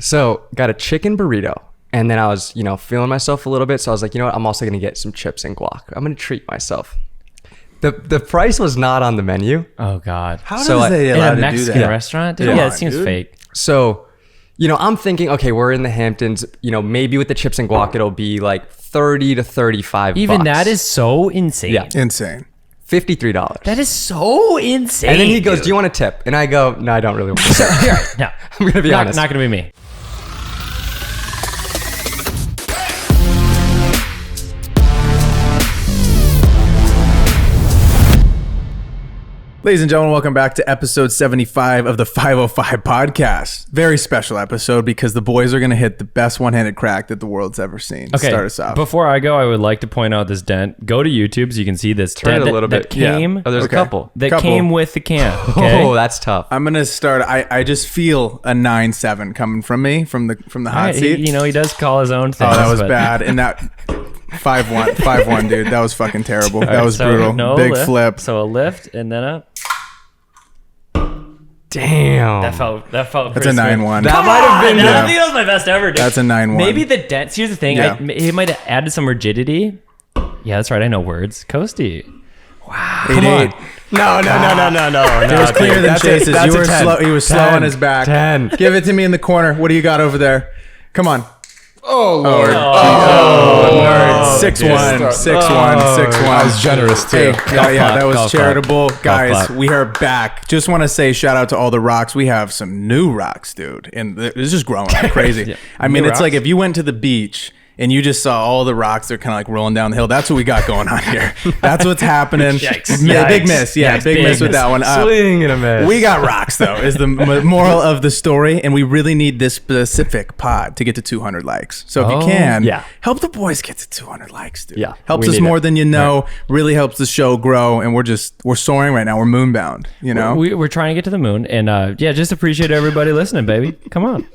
So got a chicken burrito. And then I was, feeling myself a little bit. So I was like, you know what? I'm also going to get some chips and guac. I'm going to treat myself. The price was not on the menu. Oh, God. How does they allow to do that? In a Mexican restaurant? Dude, yeah, it seems fake. So, I'm thinking, okay, we're in the Hamptons. Maybe with the chips and guac, it'll be like 30 to 35 Even bucks. that is so insane. Yeah. Insane. $53. That is so insane. And then he goes, do you want a tip? And I go, no, I don't really want a tip. No. I'm going to be honest. Not going to be me. Ladies and gentlemen, welcome back to episode 75 of the 505 podcast. Very special episode because the boys are going to hit the best one-handed crack that the world's ever seen. Okay, Start us off. Before I go, I would like to point out this dent. Go to YouTube so you can see this Turn dent it a little that bit. came. Yeah. Oh, there's a couple. That came with the can. Okay? Oh, that's tough. I'm going to start. I just feel a 9-7 coming from me from the hot Right, seat. he does call his own things. Oh, that was but- bad. And that 5-1, dude. That was fucking terrible. That was So brutal. no Big lift. flip. So a lift and then a... Damn. That felt That's pretty a smooth. 9-1. That might have been. I think that was my best ever, dude. That's a 9-1. Maybe the dent. Here's the thing. Yeah. He might have added some rigidity. Yeah, that's right. I know words. Kosty. Wow. Come on. No. It was cleaner than Chase's. That's You a were 10. slow. He was slow 10. on his back. 10. Give it to me in the corner. What do you got over there? Come on. Oh, Lord. Nerd. 6-1. 6-1. I was generous too. Hey, yeah, that was Golf charitable. clap. Guys, Golf clap. we are back. Just want to say shout out to all the rocks. We have some new rocks, dude. And it's just growing like crazy. I mean, New it's like rocks? if you went to the beach and you just saw all the rocks, they're kind of like rolling down the hill. That's what we got going on here. That's what's happening. Yikes. Yeah, big miss. Yeah, Yikes, big miss with miss. that one. Swing and a miss. We got rocks though, is the moral of the story, and we really need this specific pod to get to 200 likes. So if you can, yeah. help the boys get to 200 likes, dude. Yeah, helps we us need more it. than you know. Really helps the show grow, and we're soaring right now. We're moonbound. You know, We're trying to get to the moon. And just appreciate everybody listening, baby. Come on.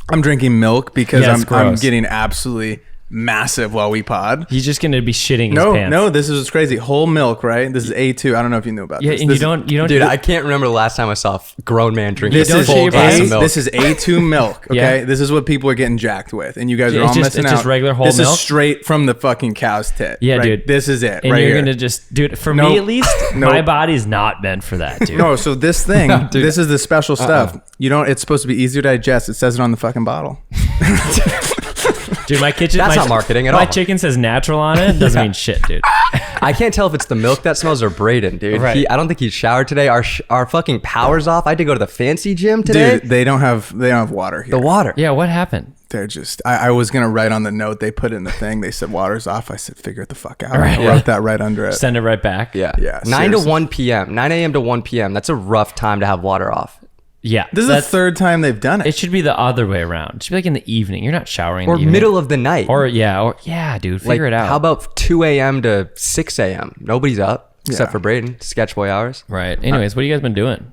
I'm drinking milk because Yeah, it's I'm gross. getting absolutely massive while we pod. He's just going to be shitting his No, pants. this is what's crazy. Whole milk, right? This is A2. I don't know if you knew about Yeah, this. and This you don't. Dude, I can't remember the last time I saw a grown man drinking This a is, full glass A, of milk. this is A2 milk, okay? Yeah. This is what people are getting jacked with, and you guys are It's all just- missing it's out. just regular whole this milk? is straight from the fucking cow's tit. Yeah, right? dude. This is it, And right you're here. going to just... Dude, for Nope. me at least, Nope. my body's not meant for that, dude. No, so this thing, dude. this is the special stuff. You don't. It's supposed to be easier to digest. It says it on the fucking bottle. Dude, my kitchen... That's my, not marketing at My all. chicken says natural on it. Doesn't mean shit, dude. I can't tell if it's the milk that smells or Braden, dude. Right. I don't think he's showered today. Our fucking power's off. I had to go to the fancy gym today. Dude, they don't have water here. The water. Yeah, what happened? They're just. I was gonna write on the note they put in the thing. They said water's off. I said figure it the fuck out. Right. I wrote that right under it. Send it right back. Yeah. Yeah, 9 seriously. to 1 p.m. 9 a.m. to 1 p.m. That's a rough time to have water off. Yeah. This is the third time they've done it. It should be the other way around. It should be like in the evening. You're not showering Or in the evening. middle of the night. Or dude, figure it out. How about 2 a.m. to 6 a.m.? Nobody's up except Yeah. for Braden. Sketch boy hours. Right. Anyways, what have you guys been doing?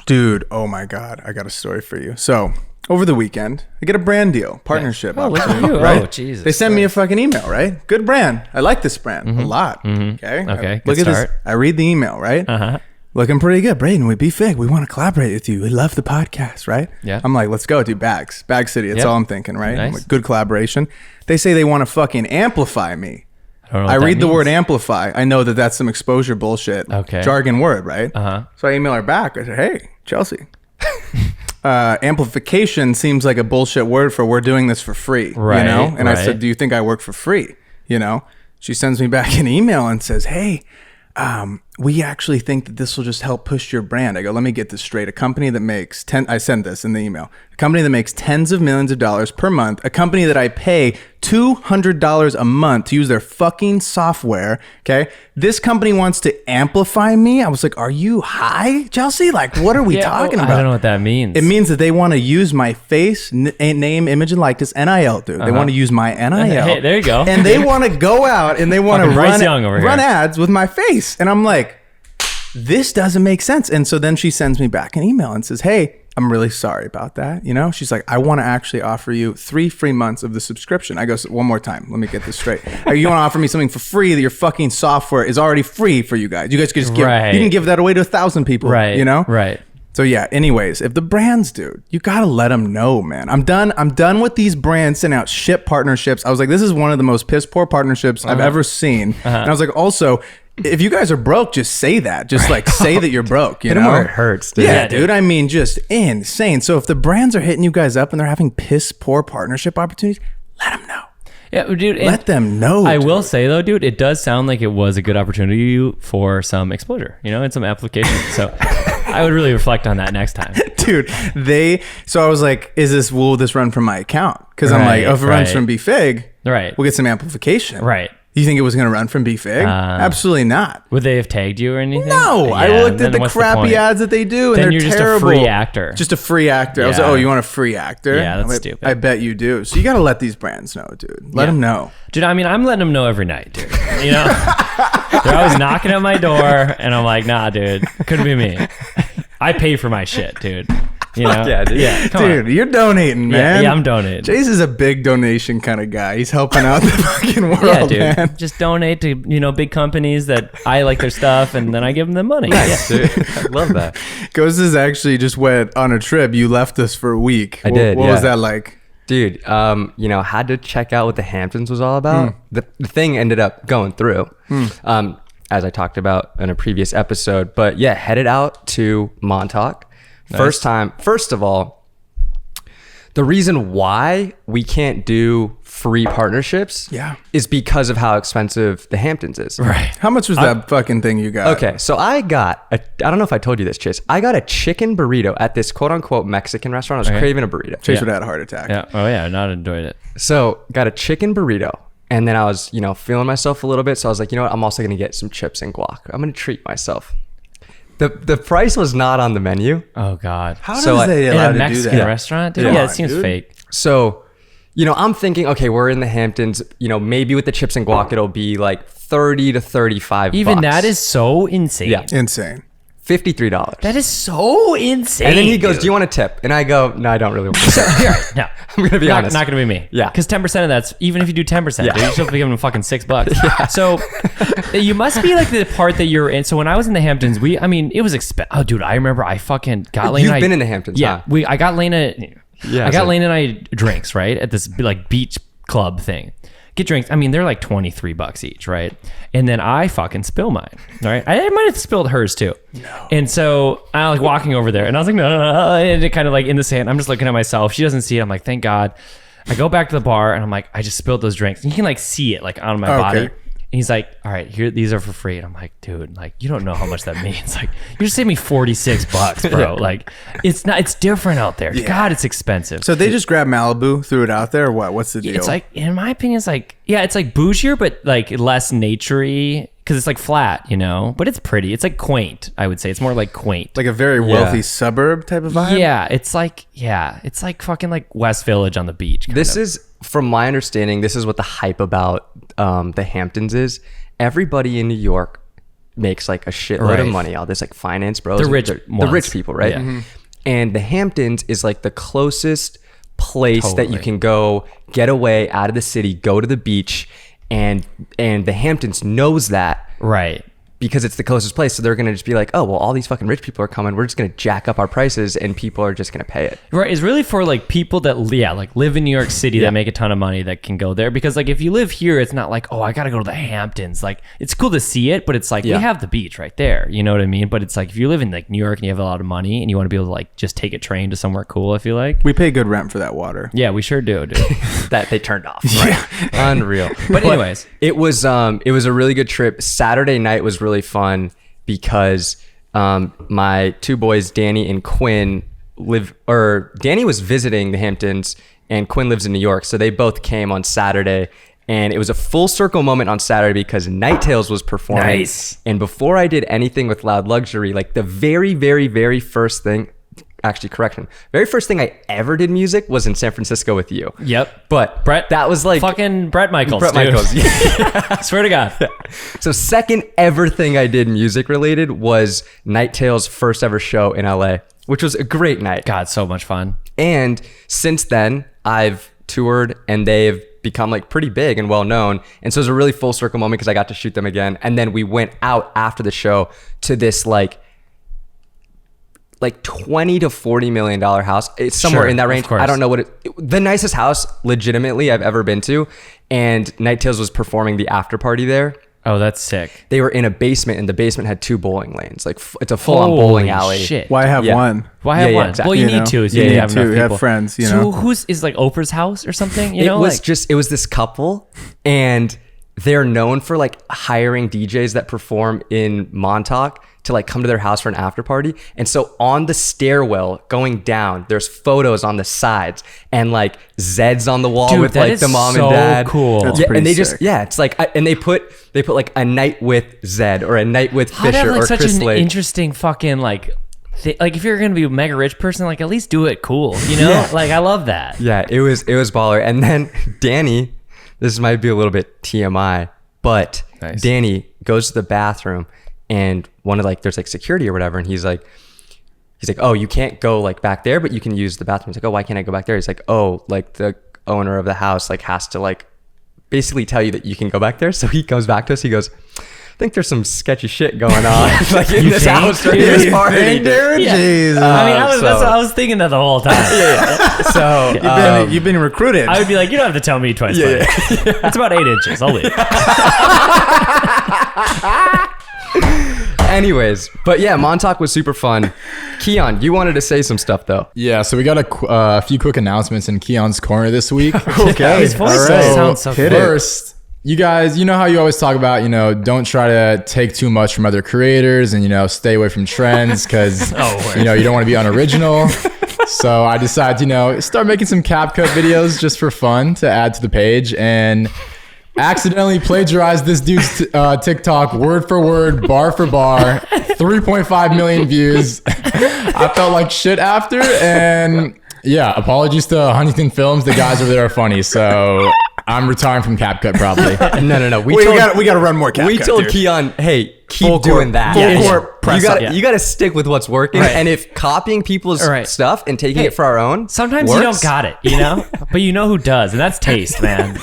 Dude, oh my God, I got a story for you. So, over the weekend, I get a brand deal, partnership. Oh, look at opportunity, you. right? Oh, Jesus They send me a fucking email, right? Good brand. I like this brand a lot. Okay. Okay, Look good at start. this. I read the email, right? Uh-huh. Looking pretty good. Braden, we BFIGGY. We want to collaborate with you. We love the podcast, right? Yeah. I'm like, let's go do bags. Bag City. That's Yep. all I'm thinking, right? I'm Nice. like, good collaboration. They say they want to fucking amplify me. I don't know I what that read the means. word amplify. I know that that's some exposure bullshit. Okay. Jargon word, right? Uh-huh. So I email her back. I said, hey, Chelsea. Amplification seems like a bullshit word for we're doing this for free. Right, You know? And I right. said, do you think I work for free? You know? She sends me back an email and says, hey, we actually think that this will just help push your brand. I go, let me get this straight. A company that makes I sent this in the email. A company that makes tens of millions of dollars per month. A company that I pay $200 a month to use their fucking software. Okay. This company wants to amplify me. I was like, are you high, Chelsea? Like, what are we talking about? I don't know what that means. It means that they want to use my face, name, image, and likeness, NIL, dude. They want to use my NIL. Hey, there you go. And they want to go out and they want to Fucking Bryce Young over run here. ads with my face. And I'm like, this doesn't make sense. And so then she sends me back an email and says, hey, I'm really sorry about that. You know, she's like, I want to actually offer you 3 free months of the subscription. I go, one more time. Let me get this straight. You want to offer me something for free that your fucking software is already free for you guys. You guys can just give, Right. you can give that away to 1,000 people. Right. You know? Right. So yeah, anyways, if the brands, dude, you got to let them know, man. I'm done with these brands sending out shit partnerships. I was like, this is one of the most piss poor partnerships I've ever seen. And I was like, also, if you guys are broke, just say that. Just like say that you're broke, you Hit know? 'em where it hurts, dude. Yeah, dude. I mean, just insane. So if the brands are hitting you guys up and they're having piss poor partnership opportunities, let them know. Yeah, dude. and Let them know. I dude. will say though, dude, it does sound like it was a good opportunity for some exposure, and some application. So I would really reflect on that next time. Dude, so I was like, will this run from my account? Because I'm like, Right, if it runs right. from BFIGG, Right. we'll get some amplification. Right. You think it was going to run from BFIGG? Absolutely not. Would they have tagged you or anything? No, I Yeah, looked at then the what's crappy point? ads that they do, and Then they're you're just terrible. a free actor. Just a free actor. I was like, Yeah. oh, you want a free actor? Yeah, that's I stupid. I bet you do. So you got to let these brands know, dude. Let Yeah. them know. Dude, I mean, I'm letting them know every night, dude. They're always knocking at my door, and I'm like, nah, dude, couldn't be me. I pay for my shit, dude. yeah, dude. Yeah, come on. Dude, you're donating, man. Yeah, I'm donating. Jace is a big donation kind of guy. He's helping out the fucking world, Yeah, dude. man. Just donate to big companies that I like their stuff, and then I give them the money. Nice, dude. I love that. Kostas actually just went on a trip. You left us for a week. I did, What was yeah. that like? Dude, had to check out what the Hamptons was all about. The thing ended up going through, as I talked about in a previous episode. But yeah, headed out to Montauk. Nice. First of all, the reason why we can't do free partnerships is because of how expensive the Hamptons is. Right. How much was that fucking thing you got? Okay, so I don't know if I told you this, Chase. I got a chicken burrito at this quote unquote Mexican restaurant. I was craving a burrito. Chase would have had a heart attack. Yeah. Oh yeah, not enjoyed it. So got a chicken burrito. And then I was, feeling myself a little bit. So I was like, you know what? I'm also going to get some chips and guac. I'm going to treat myself. The price was not on the menu. Oh God. How So does they In allow a to do Mexican that? restaurant, dude? Come Yeah, on, it seems dude. fake. So, I'm thinking, okay, we're in the Hamptons. Maybe with the chips and guac, it'll be like 30 to 35 Even bucks. that is so insane. Yeah. Insane. $53. That is so insane. And then he goes, dude. do you want a tip? And I go, no, I don't really want a tip. No, I'm going to be honest. Not gonna be me. Yeah. Because 10% of that's, even if you do 10%, Yeah. dude, you're still giving them fucking $6. So you must be like the part that you're in. So when I was in the Hamptons, it was expensive. Oh, dude, I remember I fucking got Lane. You've been in the Hamptons, Yeah. huh? I got Lane. Yeah, I got so- Lane and I drinks, right? At this like beach club thing. Get drinks. They're like $23 each, right? And then I fucking spill mine, right? I might have spilled hers too. No. And so I'm like walking over there and I was like, no. And it kind of like in the sand. I'm just looking at myself. She doesn't see it. I'm like, thank God. I go back to the bar and I'm like, I just spilled those drinks. And you can like see it like on my body. And he's like, all right, here, these are for free. And I'm like, dude, like, you don't know how much that means. Like, you just saved me $46, bro. Like, it's different out there. God, it's expensive. So they just grabbed Malibu, threw it out there, or what? What's the deal? It's like, in my opinion, it's like bougier, but like less naturey because it's like flat, but it's pretty. It's like quaint, I would say. It's more like quaint. like a very wealthy suburb type of vibe? Yeah, it's like fucking like West Village on the beach. This is, from my understanding, this is what the hype about the Hamptons is. Everybody in New York makes like a shitload of Right. money. All this like finance bros. The rich the ones. rich people, right? Yeah. Mhm. And the Hamptons is like the closest place that you Totally. can go get away out of the city, go to the beach, and the Hamptons knows that. Right. Because it's the closest place. So they're going to just be like, oh, well, all these fucking rich people are coming. We're just going to jack up our prices and people are just going to pay it. Right. It's really for like people that, like live in New York City that make a ton of money that can go there. Because like if you live here, it's not like, oh, I got to go to the Hamptons. Like it's cool to see it, but it's like we have the beach right there. You know what I mean? But it's like if you live in like New York and you have a lot of money and you want to be able to like just take a train to somewhere cool, I feel like. We pay good rent for that water. Yeah, we sure do, dude. That they turned off. Right? Unreal. But anyways. It was a really good trip. Saturday night was really fun because my two boys, Danny and Quinn, Danny was visiting the Hamptons and Quinn lives in New York. So they both came on Saturday. And it was a full circle moment on Saturday because Night Tales was performing. Nice. And before I did anything with Loud Luxury, like the very, very, very first thing, very first thing I ever did music was in San Francisco with you. Yep. But Brett, that was like fucking Brett Michaels. Brett dude. Michaels. Yeah. Swear to God. So second ever thing I did music related was Night Tales' first ever show in LA, which was a great night. God, so much fun. And since then I've toured and they've become like pretty big and well known. And so it was a really full circle moment because I got to shoot them again. And then we went out after the show to this like like $20 to $40 million house. It's somewhere Sure, in that of range. course. I don't know the nicest house legitimately I've ever been to. And Night Tales was performing the after party there. Oh, that's sick. They were in a basement, and the basement had 2 bowling lanes. Like it's a full on bowling alley. Shit. Why have Yeah. one? Why have Yeah, one? exactly. Well, you You need know? to. Is You you need have to. enough You have people. friends, you so know? who's is like Oprah's house or something? You It know, was like, it was this couple, and they're known for like hiring DJs that perform in Montauk to like come to their house for an after party. And so on the stairwell going down, there's photos on the sides and like Zeds on the wall Dude, with that like is the mom so and dad. cool. That's Yeah, pretty and they sick. it's like and they put like a night with Zed or a night with I'd have Fisher like or such Chris an Lake. interesting fucking like like if you're gonna be a mega rich person, like at least do it cool, you know? Yeah. Like I love that. Yeah, it was baller. And then Danny, this might be a little bit TMI, but Nice. Danny goes to the bathroom and one of like there's like security or whatever, and he's like, oh, you can't go like back there, but you can use the bathroom. He's like, oh, why can't I go back there? He's like, oh, like the owner of the house like has to like basically tell you that you can go back there. So he comes back to us. He goes, I think there's some sketchy shit going on like in this think? house during Yeah, this you party. Yeah. Jesus. I mean, so- that's what I was thinking that the whole time. So You've been recruited. I would be like, you don't have to tell me twice. Yeah, buddy. It's about 8 inches. I'll leave. anyways, but yeah, Montauk was super fun. Keon, you wanted to say some stuff though. Yeah, so we got a few quick announcements in Keon's Corner this week. Okay. His voice All right. sounds so Hit good. it. First, you guys, you know how you always talk about, don't try to take too much from other creators and, stay away from trends because, word. you don't want to be unoriginal. So I decided, start making some CapCut videos just for fun to add to the page and accidentally plagiarized this dude's TikTok word for word, bar for bar, 3.5 million views. I felt like shit after, and yeah, apologies to Huntington Films. The guys over there are funny, so I'm retiring from CapCut probably. No. we got to run more CapCut. We told dude. Keon, hey, keep Full doing court- that. full court press up. You got to stick with what's working. Right. And if copying people's Right. stuff and taking it for our own, Sometimes works, you don't got it, but you know who does, and that's taste, man.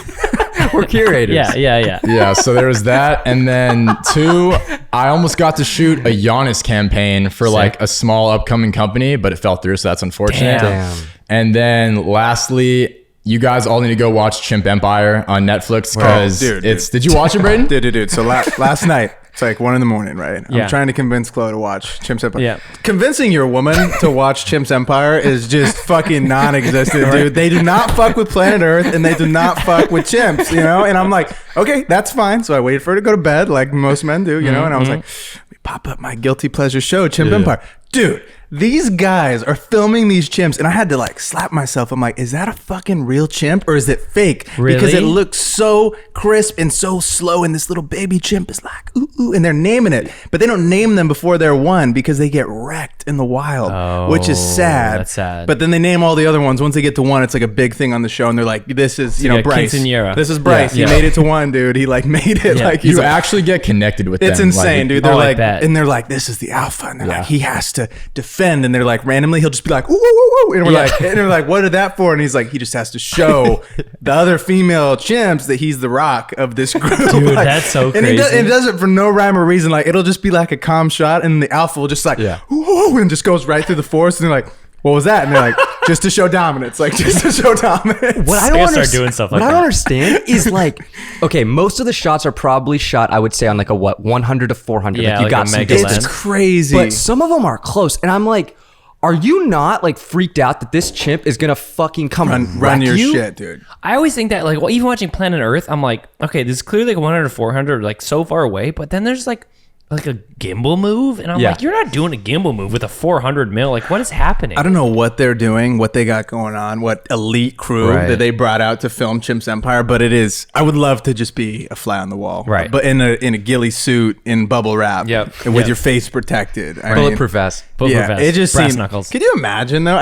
we're curators. Yeah. Yeah, so there was that. And then 2, I almost got to shoot a Giannis campaign for like a small upcoming company, but it fell through, so that's unfortunate. Damn. And then lastly, you guys all need to go watch Chimp Empire on Netflix because dude. Did you watch it, Braden? Dude. So last night, it's like 1 a.m, right? Yeah. I'm trying to convince Chloe to watch Chimp's Empire. Yeah. Convincing your woman to watch Chimp's Empire is just fucking non-existent, dude. They do not fuck with planet Earth and they do not fuck with chimps, And I'm like, okay, that's fine. So I waited for her to go to bed like most men do, And I was like, let me pop up my guilty pleasure show, Chimp Empire. Dude, these guys are filming these chimps, and I had to like slap myself. I'm like, is that a fucking real chimp or is it fake? Because it Really? looks so crisp and so slow, and this little baby chimp is like, ooh, and they're naming it, but they don't name them before they're 1 because they get wrecked in the wild, which is sad. That's sad. But then they name all the other ones. Once they get to 1, it's like a big thing on the show, and they're like, this is, like a Bryce. quinceañera. This is Bryce. Yeah. He made it to 1, dude. He like made it. Yeah. Like he's You like, actually get connected with it's them. insane, dude. They're I like, bet. and they're like, this is the alpha, and they're Yeah. like, he has to defend, and they're like, randomly, he'll just be like, ooh, ooh, ooh, ooh. And we're like, what is that for? And he's like, he just has to show the other female chimps that he's the Rock of this group. Dude, Like, that's so and he crazy. does it for no rhyme or reason. Like it'll just be like a calm shot, and the alpha will just like, Yeah. ooh, and just goes right through the forest, and they're like, what was that? And they're like, just to show dominance, like just to show dominance. What I They don't start understand, doing stuff like what I that. don't understand is like, okay, most of the shots are probably shot, I would say, on like a 100 to 400. Yeah, like you like got a some mega distance. lens. It's crazy. But some of them are close, and I'm like, are you not like freaked out that this chimp is gonna fucking come run wreck your you? shit, dude. I always think that, like, well, even watching Planet Earth, I'm like, okay, this is clearly like 100 or 400, like so far away, but then there's like a gimbal move, and I'm Yeah. like, you're not doing a gimbal move with a 400 mil. Like, what is happening? I don't know what they're doing, what they got going on, what elite crew Right. that they brought out to film Chimp's Empire, but it is. I would love to just be a fly on the wall, Right. But in a ghillie suit, in bubble wrap, Yep. and with Yep. your face protected, I mean, Bulletproof vest. Bulletproof vest, it just brass seemed. knuckles. Could you imagine though?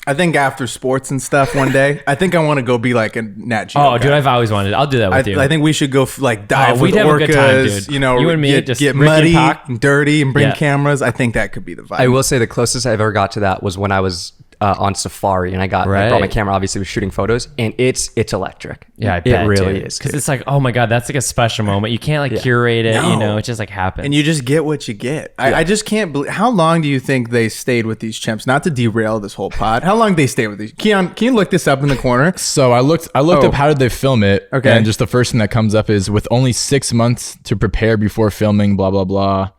I think after sports and stuff one day, I think I want to go be like a Nat Geo. Oh, guy. dude, I've always wanted. I'll do that with you. I think we should go like dive with we'd have a good time, orcas, dude. You and me, get, just get Ricky muddy, and Pac. and dirty, and bring Yeah. cameras. I think that could be the vibe. I will say the closest I've ever got to that was when I was on safari, and I brought my camera, obviously was shooting photos, and it's electric. Yeah, I bet, it really is. Because it's like, oh my God, that's like a special moment. You can't like curate it, you know, it just like happens. And you just get what you get. I just can't believe, how long do you think they stayed with these chimps? Not to derail this whole pod. How long did they stay with these? Keon, can you look this up in the corner? So I looked up how did they film it. Okay. And just the first thing that comes up is with only 6 months to prepare before filming, blah, blah, blah.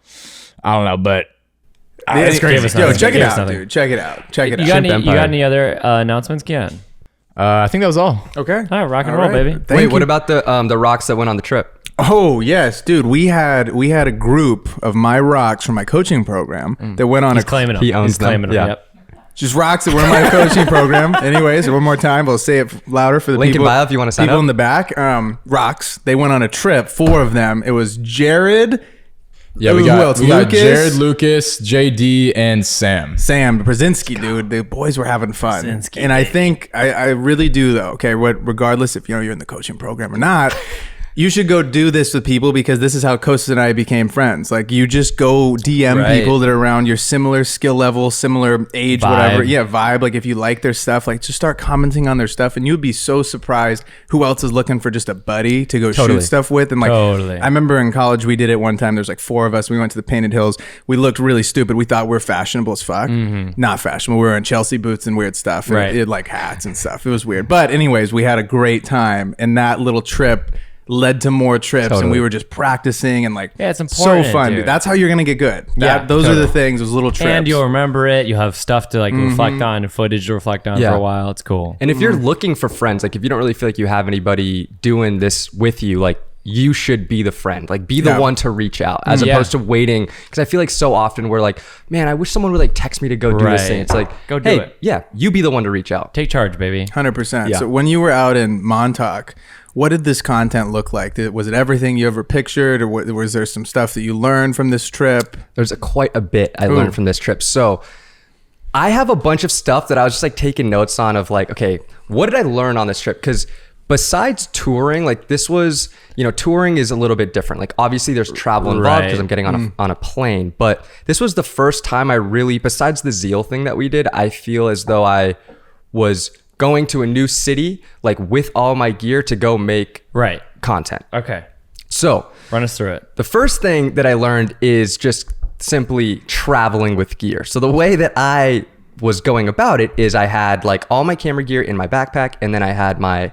I don't know, but It's crazy. Yo, Check it out, nothing. dude. Check it out. You got any other announcements, Keon? I think that was all. Okay. All right, rock and roll, baby. Wait, what about the rocks that went on the trip? Oh yes, dude. We had a group of my rocks from my coaching program that went on He's claiming them. He owns He's claiming them. them. Yeah. Yep. just rocks that were in my coaching program. Anyways, one more time, we'll say it louder for the Link in people. bio if you want to sign people up. in the back. Rocks. They went on a trip. 4 of them. It was Jared. Yeah, Who we got else? Jared, Lucas? Lucas, JD, and Sam. Sam Brzezinski, dude. The boys were having fun. Brzezinski, And I think I really do though. Okay, regardless if you're in the coaching program or not, you should go do this with people because this is how Kostas and I became friends. Like you just go DM Right. people that are around your similar skill level, similar age, Vibe. whatever. Yeah, vibe. Like if you like their stuff, like just start commenting on their stuff, and you'd be so surprised who else is looking for just a buddy to go Totally. shoot stuff with. And like, Totally. I remember in college we did it one time. There's like 4 of us. We went to the Painted Hills. We looked really stupid. We thought we were fashionable as fuck. Not fashionable. We were in Chelsea boots and weird stuff. And Right. it like hats and stuff. It was weird. But anyways, we had a great time, and that little trip led to more trips, and Totally. we were just practicing and like Yeah, it's important, so fun, dude. dude. That's how you're gonna get good. Yeah, Those are totally. the things. Those little trips. And you'll remember it. You'll have stuff to like reflect on and footage to reflect on Yeah. for a while. It's cool. And if you're looking for friends, like if you don't really feel like you have anybody doing this with you, like you should be the friend, like be the Yeah. one to reach out as Yeah. opposed to waiting. Cause I feel like so often we're like, man, I wish someone would like text me to go do this Right. thing. It's like, Go do hey, it. yeah, you be the one to reach out. Take charge, baby. 100%. Yeah. So when you were out in Montauk, what did this content look like? Was it everything you ever pictured, or was there some stuff that you learned from this trip? There's quite a bit I learned from this trip. So I have a bunch of stuff that I was just like taking notes on of like, okay, what did I learn on this trip? Because besides touring, like this was, touring is a little bit different. Like obviously there's travel involved because Right. I'm getting on a plane, but this was the first time I really, besides the Zeal thing that we did, I feel as though I was going to a new city, like with all my gear to go make Right. content. Okay. So Run us through it. the first thing that I learned is just simply traveling with gear. So the way that I was going about it is I had like all my camera gear in my backpack, and then I had my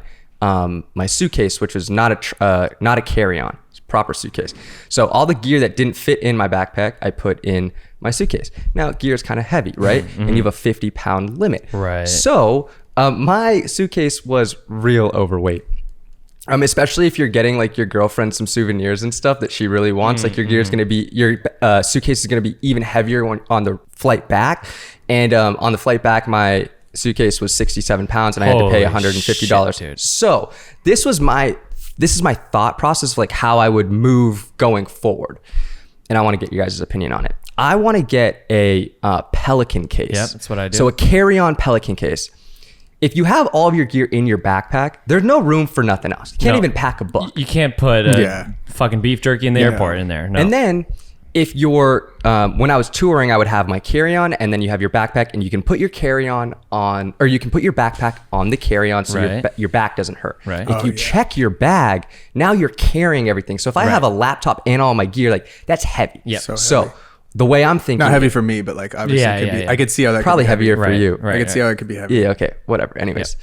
my suitcase, which was not a carry-on, it's a proper suitcase. So all the gear that didn't fit in my backpack, I put in my suitcase. Now gear is kind of heavy, right? And you have a 50-pound limit. Right. So my suitcase was real overweight. Especially if you're getting like your girlfriend some souvenirs and stuff that she really wants, like your gear is going to be, your suitcase is going to be even heavier on the flight back. And on the flight back, my suitcase was 67 pounds and I had to pay Holy $150. shit, dude. So this is my thought process of like how I would move going forward. And I want to get your guys' opinion on it. I want to get a Pelican case. Yep, that's what I do. So a carry-on Pelican case. If you have all of your gear in your backpack, there's no room for nothing else. You can't No. even pack a book. You can't put fucking beef jerky in the airport in there. No. And then if you're, when I was touring, I would have my carry-on, and then you have your backpack, and you can put your carry-on on, or you can put your backpack on the carry-on so Right. your back doesn't hurt. Right. If you check your bag, now you're carrying everything. So if I have a laptop and all my gear, like that's heavy. Yep. So the way I'm thinking, Not heavy for me, but like obviously Yeah, it could yeah, be. yeah. I could see how that probably could be heavier heavy. for Right, you. right. I could see how it could be heavy. Yeah, okay, whatever. Anyways.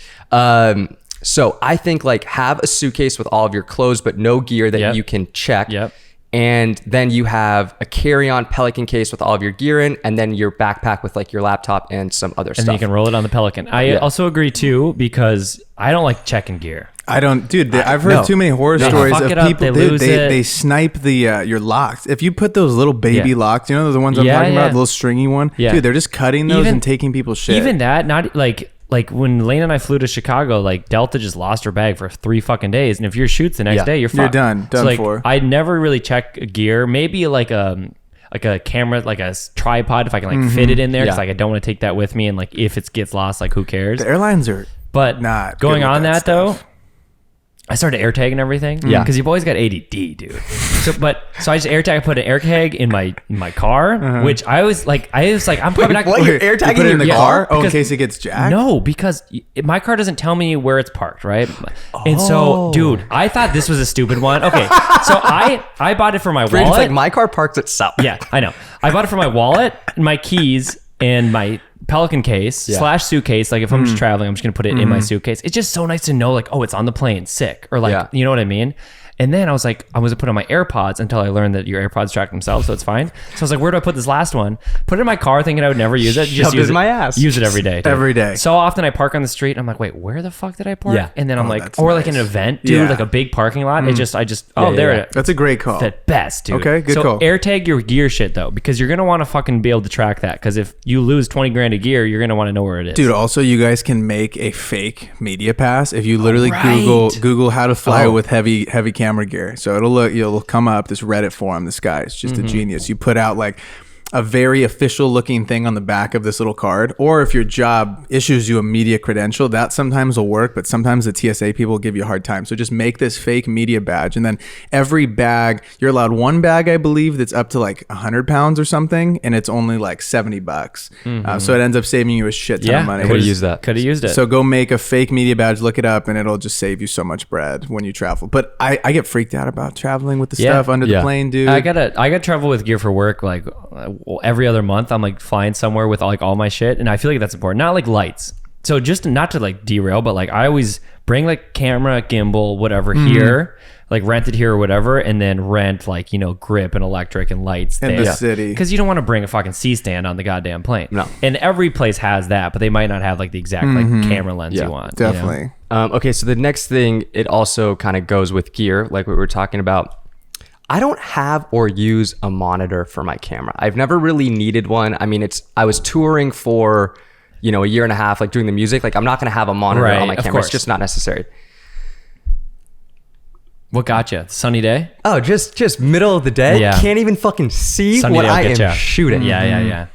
So I think like have a suitcase with all of your clothes, but no gear that Yep. you can check. Yep. And then you have a carry-on Pelican case with all of your gear in, and then your backpack with like your laptop and some other and stuff. then you can roll it on the Pelican. I also agree too, because I don't like checking gear. I don't, dude. I've heard no. too many horror They stories fuck of it up, people. they Dude, lose they it. snipe the your locks. If you put those little baby Yeah. locks, you know the ones I'm Yeah, talking yeah. about, the little stringy one. Yeah. Dude, they're just cutting those Even- and taking people's shit. Even that, not like when Lane and I flew to Chicago, like Delta just lost her bag for 3 fucking days, and if your shoot's the next Yeah. day, you're fucked. done So, like, for. I never really check gear. Maybe like a camera, like a tripod, if I can like fit it in there, because Yeah. like I don't want to take that with me, and like if it gets lost, like who cares? the airlines are But not going good with on that, that though, stuff. I started air tagging everything. Yeah. Because you've always got ADD, dude. So I just air tag. I put an air tag in my car, which I was like, I'm probably not. What? You're air You tagging put it in the your car? Oh, in because- case it gets jacked? No, because my car doesn't tell me where it's parked, right? And so, dude, I thought this was a stupid one. Okay, so I bought it for my Braden's wallet. like, my car parks itself. Yeah, I know. I bought it for my wallet, my keys, and my Pelican case / suitcase. Like if I'm just traveling, I'm just gonna put it in my suitcase. It's just so nice to know, like, oh, it's on the plane, sick, or like, you know what I mean. And then I was like, I was gonna put on my AirPods until I learned that your AirPods track themselves, so it's fine. So I was like, where do I put this last one? Put it in my car, thinking I would never use it. Just Shoved use it in my ass. Use it every day. Dude. Every day. So often I park on the street. And I'm like, wait, where the fuck did I park? Yeah. And then I'm like, that's or like an nice. event, dude, Yeah. like a big parking lot. I just, Yeah, there yeah. it is. That's a great call. The best, dude. Okay, good so call. AirTag your gear shit though, because you're gonna want to fucking be able to track that. Because if you lose 20 grand of gear, you're gonna want to know where it is. Dude, also you guys can make a fake media pass if you literally Right. Google how to fly with heavy camera gear. So you'll come up this Reddit forum. This guy is just a genius. You put out like a very official looking thing on the back of this little card, or if your job issues you a media credential, that sometimes will work, but sometimes the TSA people give you a hard time. So just make this fake media badge, and then every bag, you're allowed one bag, I believe, that's up to like 100 pounds or something, and it's only like $70. So it ends up saving you a shit ton of money. Could have used that. Could have used it. So go make a fake media badge, look it up, and it'll just save you so much bread when you travel. But I get freaked out about traveling with the stuff under the plane, dude. I got travel with gear for work like every other month. I'm like flying somewhere with like all my shit, and I feel like that's important. Not like lights. So just not to like derail, but like I always bring like camera, gimbal, whatever here, like rent it here or whatever, and then rent like, you know, grip and electric and lights In the city. because you don't want to bring a fucking C-stand on the goddamn plane. No. And every place has that, but they might not have like the exact like camera lens Yeah, you want. you know? Definitely. Okay, so the next thing, it also kind of goes with gear, like we were talking about. I don't have or use a monitor for my camera. I've never really needed one. I mean, I was touring for, you know, a year and a half, like doing the music. Like I'm not going to have a monitor Right, on my of camera. It's course. just not necessary. What got you? Sunny day? Oh, just middle of the day. Yeah. Can't even fucking see Sunny what day will I get am ya. shooting. Yeah.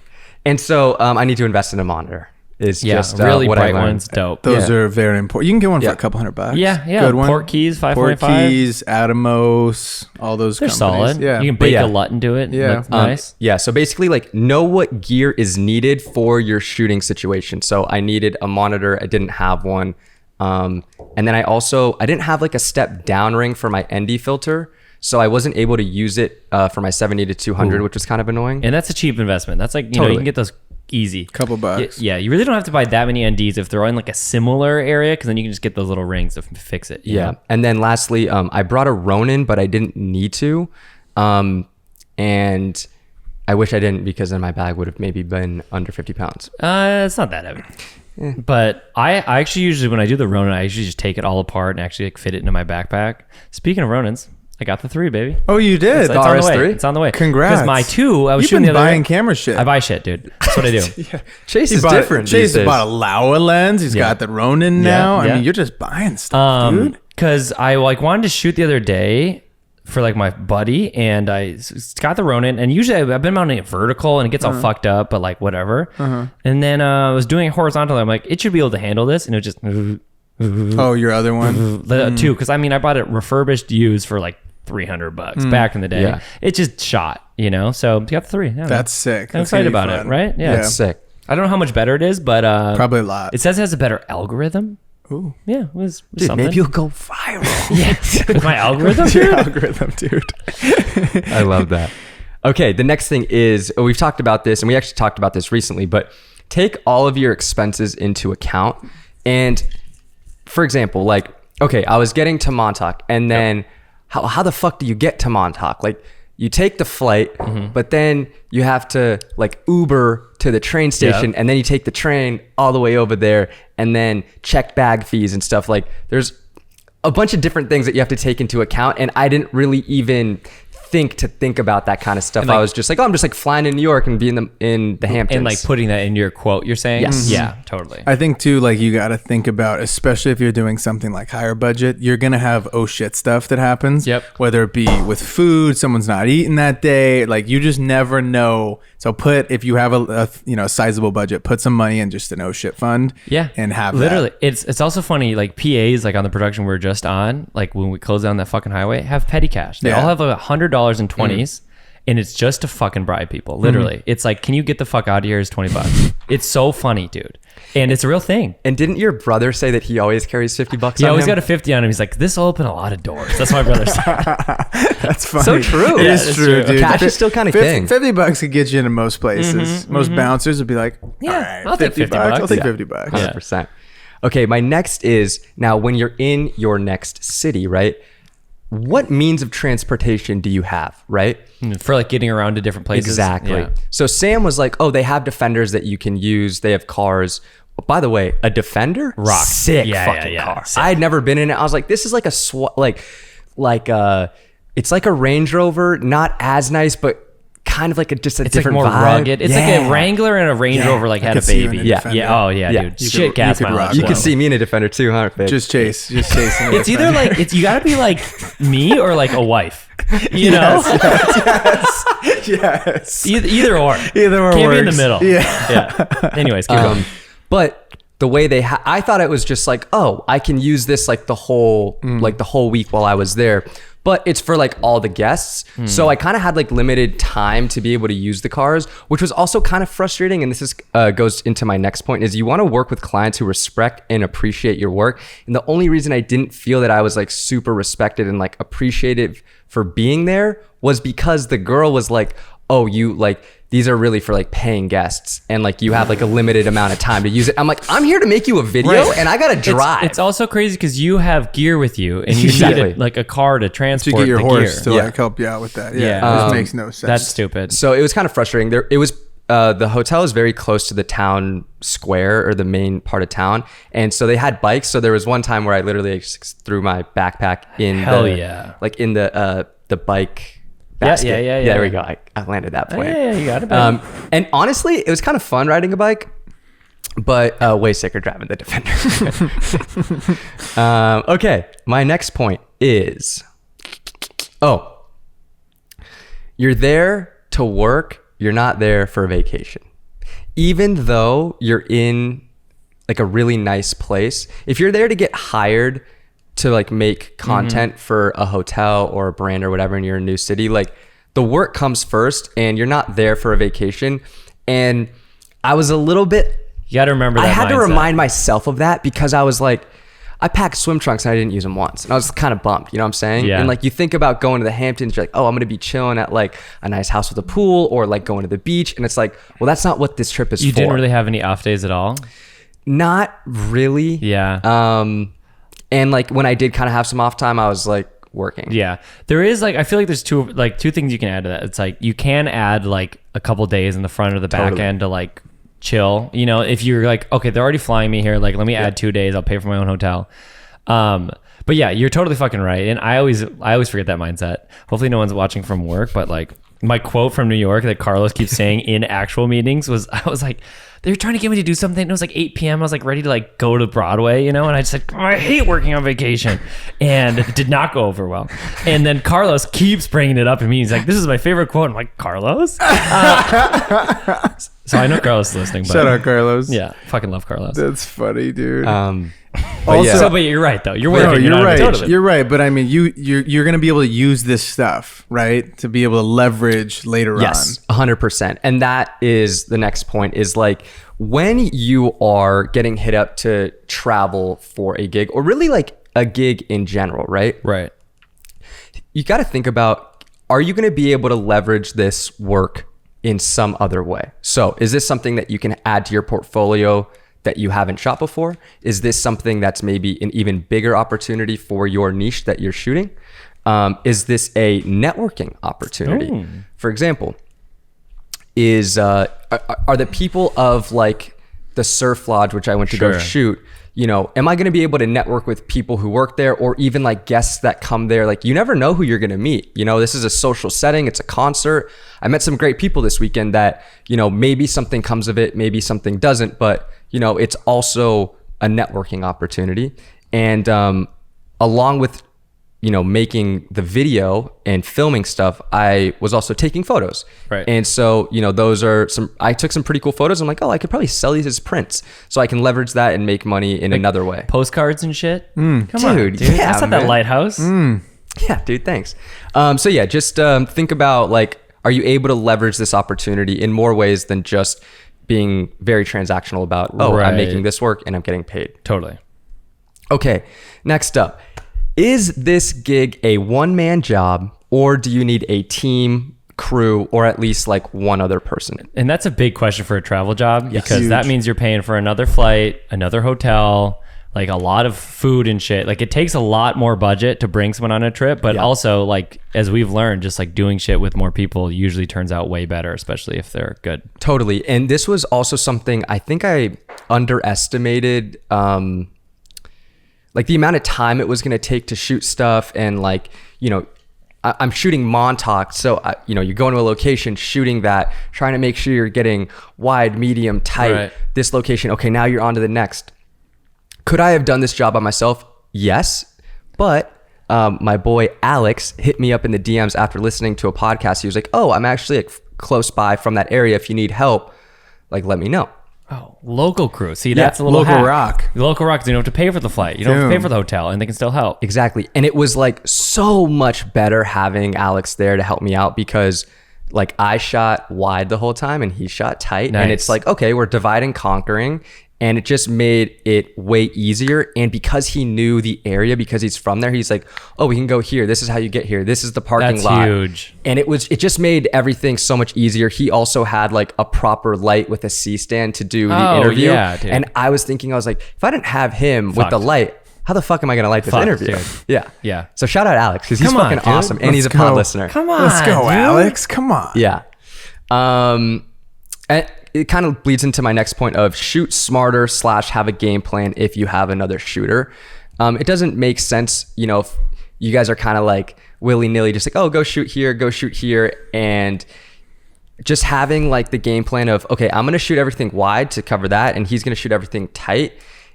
And so I need to invest in a monitor. Is Yeah, just really what I bright learned. ones, dope. Those are very important. You can get one for Yeah. a couple $100. Yeah. Good one. Port keys, Port 5.5. keys, Atomos, all those They're companies. solid. Yeah. You can bake yeah. a LUT into it. Yeah. Look nice. Yeah, so basically like know what gear is needed for your shooting situation. So I needed a monitor. I didn't have one. And then I didn't have like a step down ring for my ND filter. So I wasn't able to use it for my 70 to 200, which was kind of annoying. And that's a cheap investment. That's like, you know, you Totally. can get those easy. Couple bucks. Yeah, you really don't have to buy that many NDs if they're in like a similar area, because then you can just get those little rings to fix it. you Yeah. know? And then lastly, I brought a Ronin, but I didn't need to. And I wish I didn't, because then my bag would have maybe been under 50 pounds. It's not that heavy. But I actually usually, when I do the Ronin, I usually just take it all apart and actually like fit it into my backpack. Speaking of Ronins, I got the 3, baby. Oh, you did? It's on the way. RS3? It's on the way. Congrats. Because my 2, I was You've shooting been the other buying day. camera shit. I buy shit, dude. That's what I do. Chase He is bought- different. Chase these days. bought a Laowa lens. He's got the Ronin now. I yeah. mean, you're just buying stuff, dude. Because I like wanted to shoot the other day for like my buddy, and I got the Ronin, and usually I've been mounting it vertical and it gets all fucked up, but like whatever. And then I was doing it horizontal. I'm like, it should be able to handle this, and it just Oh, your other one? the 2, because I mean I bought it refurbished used for like $300 back in the day. Yeah. It just shot, you know. So got the 3. Yeah, That's sick. I'm That's excited gonna about be it, fun. right? Yeah. That's sick. I don't know how much better it is, but Probably a lot. it says it has a better algorithm. Ooh. Yeah, it was Dude, something. maybe you'll go viral. Yeah, my algorithm. Your algorithm, dude. I love that. Okay, the next thing is, we've talked about this, and we actually talked about this recently, but take all of your expenses into account. And for example, like, okay, I was getting to Montauk, and then how the fuck do you get to Montauk? Like, you take the flight, but then you have to like Uber to the train station, and then you take the train all the way over there, and then check bag fees and stuff. Like, there's a bunch of different things that you have to take into account, and I didn't really even think about that kind of stuff. And, like, I was just like, oh, I'm just like flying to New York and being in the Hamptons. And like putting that in your quote, you're saying? Yes. Yeah, totally. I think too, like you got to think about, especially if you're doing something like higher budget, you're gonna have oh shit stuff that happens. Yep. Whether it be with food, someone's not eating that day, like you just never know. So if you have a sizable budget, put some money in just an oh shit fund. Yeah, and have literally. that. It's also funny. Like PAs, like on the production we're just on, like when we close down that fucking highway, have petty cash. They Yeah. all have $100 in 20s, and it's just to fucking bribe people. Literally, it's like, can you get the fuck out of here? Is $20. It's so funny, dude, and it's a real thing. And didn't your brother say that he always carries $50? He on always him? got a 50 on him. He's like, this will open a lot of doors. That's what my brother said. That's funny. So true. It Yeah, is it's true, true. dude. Cash is still kind of king. $50 could get you into most places. Most bouncers would be like, Yeah, all right, I'll take 50 bucks. I'll take Yeah. 50 bucks. 100%. Okay, my next is, now when you're in your next city, right? What means of transportation do you have, right? For like getting around to different places. Exactly. Yeah. So Sam was like, oh, they have Defenders that you can use. They have cars. By the way, a Defender? Rock. Sick Yeah, fucking yeah, car. sick. I had never been in it. I was like, this is like a it's like a Range Rover, not as nice, but kind of like just a It's like different more vibe. rugged. It's like a Wrangler and a Range Yeah, Rover like I had a could see you in baby. a Yeah. Defender. Yeah. Oh yeah, Yeah. dude. You Shit, could- gas you could mileage. rock You that. can see me in a Defender too, huh? Babe? Just chasing. It's either like you got to be like me or like a wife. You know, Yes. either or. Either or Can't be in the works. middle. Yeah. Yeah. Anyways, keep going. But the way I thought it was just like, oh, I can use this like the whole week while I was there. But it's for like all the guests. So I kind of had like limited time to be able to use the cars, which was also kind of frustrating. And this is goes into my next point is you want to work with clients who respect and appreciate your work. And the only reason I didn't feel that I was like super respected and like appreciated for being there was because the girl was like, oh, you like, these are really for like paying guests and like you have like a limited amount of time to use it. I'm like, I'm here to make you a video Right. and I gotta drive. It's also crazy because you have gear with you and you Exactly. need like a car to To transport get your the horse gear. to Yeah. like help you out with that. Yeah. Yeah. This makes no sense. That's stupid. So it was kind of frustrating. It was the hotel is very close to the town square or the main part of town, and so they had bikes. So there was one time where I literally just threw my backpack in the bike basket. yeah. There we go. I landed that plane. Yeah, you got it. And honestly, it was kind of fun riding a bike, but way sicker driving the Defender. Okay, my next point is, you're there to work. You're not there for a vacation. Even though you're in like a really nice place, if you're there to get hired to like make content for a hotel or a brand or whatever, and you're in a new city, like the work comes first and you're not there for a vacation. And I was a little bit, You got to remember that I had to mindset. remind myself of that because I was like, I packed swim trunks and I didn't use them once. And I was kind of bummed, you know what I'm saying? Yeah. And like you think about going to the Hamptons, you're like, oh, I'm going to be chilling at like a nice house with a pool or like going to the beach. And it's like, well, that's not what this trip is You for. didn't really have any off days at all? Not really. Yeah. And like when I did kind of have some off time, I was like working. Yeah. There is like, I feel like there's two things you can add to that. It's like, you can add like a couple days in the front or the back Totally. end to like chill. You know, if you're like, okay, they're already flying me here. Like, let me add 2 days. I'll pay for my own hotel. But yeah, you're totally fucking right. And I always forget that mindset. Hopefully no one's watching from work, but like my quote from New York that Carlos keeps saying in actual meetings was, I was like, they were trying to get me to do something. It was like 8 p.m. I was like ready to like go to Broadway, you know? And I just said, oh, I hate working on vacation. And it did not go over well. And then Carlos keeps bringing it up in meetings. Like, this is my favorite quote. I'm like, Carlos? So I know Carlos is listening, but Shout out Carlos. yeah, fucking love Carlos. That's funny, dude. But yeah. But you're right though. You're working. No, you're not right. totally. You're right. But I mean, you're gonna be able to use this stuff, right, to be able to leverage later Yes, on. 100%. And that is the next point is like when you are getting hit up to travel for a gig or really like a gig in general, right? Right. You got to think about, are you going to be able to leverage this work in some other way? So is this something that you can add to your portfolio that you haven't shot before? Is this something that's maybe an even bigger opportunity for your niche that you're shooting? Is this a networking opportunity? For example, are the people of like the surf lodge, which I went to go Sure. shoot, am I going to be able to network with people who work there or even like guests that come there? Like, you never know who you're going to meet. This is a social setting. It's a concert. I met some great people this weekend that, maybe something comes of it, maybe something doesn't, but, it's also a networking opportunity. And along with, making the video and filming stuff, I was also taking photos. Right. And so, I took some pretty cool photos. I'm like, oh, I could probably sell these as prints. So I can leverage that and make money in another way. Postcards and shit. Come on, dude. That's not that lighthouse. Yeah, dude, thanks. Just think about like, are you able to leverage this opportunity in more ways than just being very transactional about, I'm making this work and I'm getting paid. Totally. Okay, next up. Is this gig a one-man job or do you need a team, crew, or at least like one other person? And that's a big question for a travel job because Huge. that means you're paying for another flight, another hotel, like a lot of food and shit. Like it takes a lot more budget to bring someone on a trip, but also like, as we've learned, just like doing shit with more people usually turns out way better, especially if they're good. Totally. And this was also something I think I underestimated, like the amount of time it was going to take to shoot stuff. And like, I'm shooting Montauk. So, you go into a location, shooting that, trying to make sure you're getting wide, medium, tight, Right. this location. Okay, now you're on to the next. Could I have done this job by myself? Yes. But my boy Alex hit me up in the DMs after listening to a podcast. He was like, oh, I'm actually like close by from that area. If you need help, like, let me know. Oh, local crew. See, that's a little local hack. rock. Local rock. You don't have to pay for the flight. You don't have to pay for the hotel, and they can still help. Exactly. And it was like so much better having Alex there to help me out because like I shot wide the whole time and he shot tight. Nice. And it's like, okay, we're divide and conquering. And it just made it way easier. And because he knew the area, because he's from there, he's like, oh, we can go here. This is how you get here. This is the parking That's lot. huge. And it just made everything so much easier. He also had like a proper light with a C-stand to do the interview. Yeah, dude. And I was thinking, if I didn't have him with the light, how the fuck am I going to light this interview? Dude. Yeah. Yeah. So shout out Alex because he's Come on, fucking dude. awesome. And he's a pod listener. Come on. Let's go, dude. Alex. Come on. Yeah. And it kind of bleeds into my next point of shoot smarter / have a game plan if you have another shooter. It doesn't make sense, if you guys are kind of like willy-nilly, just like, oh, go shoot here. And just having like the game plan of, okay, I'm going to shoot everything wide to cover that. And he's going to shoot everything tight.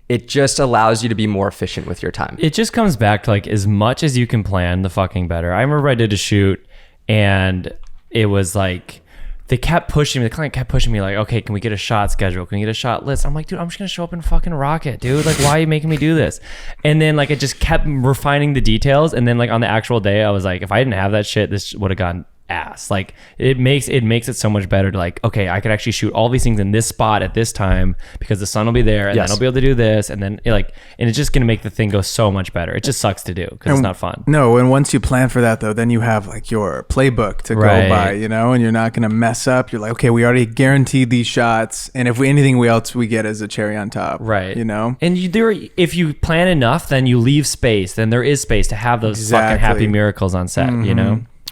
It just allows you to be more efficient with your time. It just comes back to like as much as you can plan, the fucking better. I remember I did a shoot and it was like, the client kept pushing me like, okay, can we get a shot schedule? Can we get a shot list? I'm like, dude, I'm just going to show up and fucking rock it, dude. Like, why are you making me do this? And then like, it just kept refining the details. And then like on the actual day, I was like, if I didn't have that shit, this would have gone ass. Like it makes it so much better to like, okay, I could actually shoot all these things in this spot at this time because the sun will be there and then I'll be able to do this. And then and it's just going to make the thing go so much better. It just sucks to do because it's not fun. No, and once you plan for that though, then you have like your playbook to go by, and you're not going to mess up. You're like, okay, we already guaranteed these shots. And if anything else we get as a cherry on top. Right. And if you plan enough, then you leave space. Then there is space to have those fucking happy miracles on set,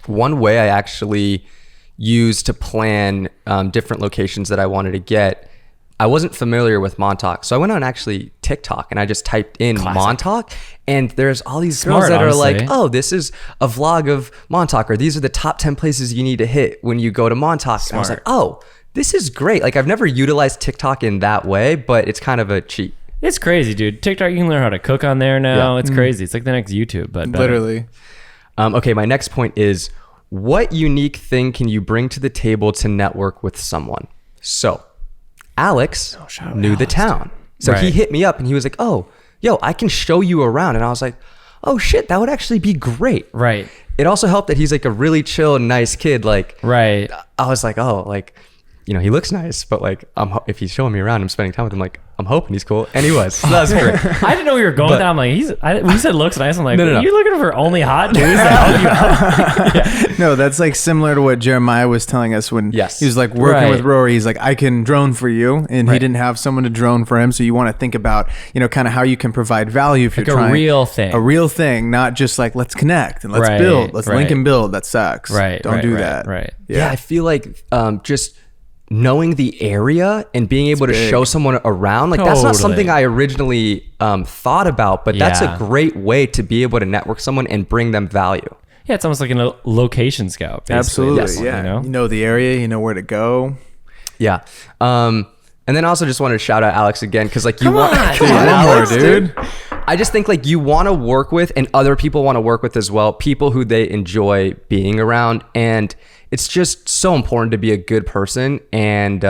One way I actually used to plan different locations that I wanted to get, I wasn't familiar with Montauk. So I went on actually TikTok and I just typed in Montauk and there's all these girls that are like, oh, this is a vlog of Montauk or these are the top 10 places you need to hit when you go to Montauk. And I was like, oh, this is great. Like I've never utilized TikTok in that way, but it's kind of a cheat. It's crazy, dude. TikTok, you can learn how to cook on there now. Yeah. It's crazy. It's like the next YouTube, but better. Literally. Okay, my next point is, what unique thing can you bring to the table to network with someone? So, Alex knew the town. So he hit me up and he was like, oh, yo, I can show you around. And I was like, oh shit, that would actually be great. Right. It also helped that he's like a really chill, nice kid. Like, right. I was like, oh, like, he looks nice, but like, if he's showing me around, I'm spending time with him. Like, I'm hoping he's cool. Anyways, so that was great. I didn't know where you were going with that. I'm like, when you said looks nice, I'm like, no. Are you looking for only hot dudes that help you out? No, that's like similar to what Jeremiah was telling us when he was like working with Rory. He's like, I can drone for you. And he didn't have someone to drone for him. So you want to think about, kind of how you can provide value if you're trying. A real thing. A real thing, not just like, let's connect and let's build. Let's link and build. That sucks. Right. Don't do that. Right. Yeah, I feel like just knowing the area and being able to show someone around, like that's not Totally. something I originally thought about, but that's a great way to be able to network someone and bring them value. Yeah, it's almost like a location scout. Basically. Absolutely. Yes. Yeah. You know the area, you know where to go. Yeah. And then I also just wanted to shout out Alex again, because like you Come want on, Come dude. on, One more, Alex, dude. I just think like you want to work with, and other people want to work with as well, people who they enjoy being around. And it's just so important to be a good person. And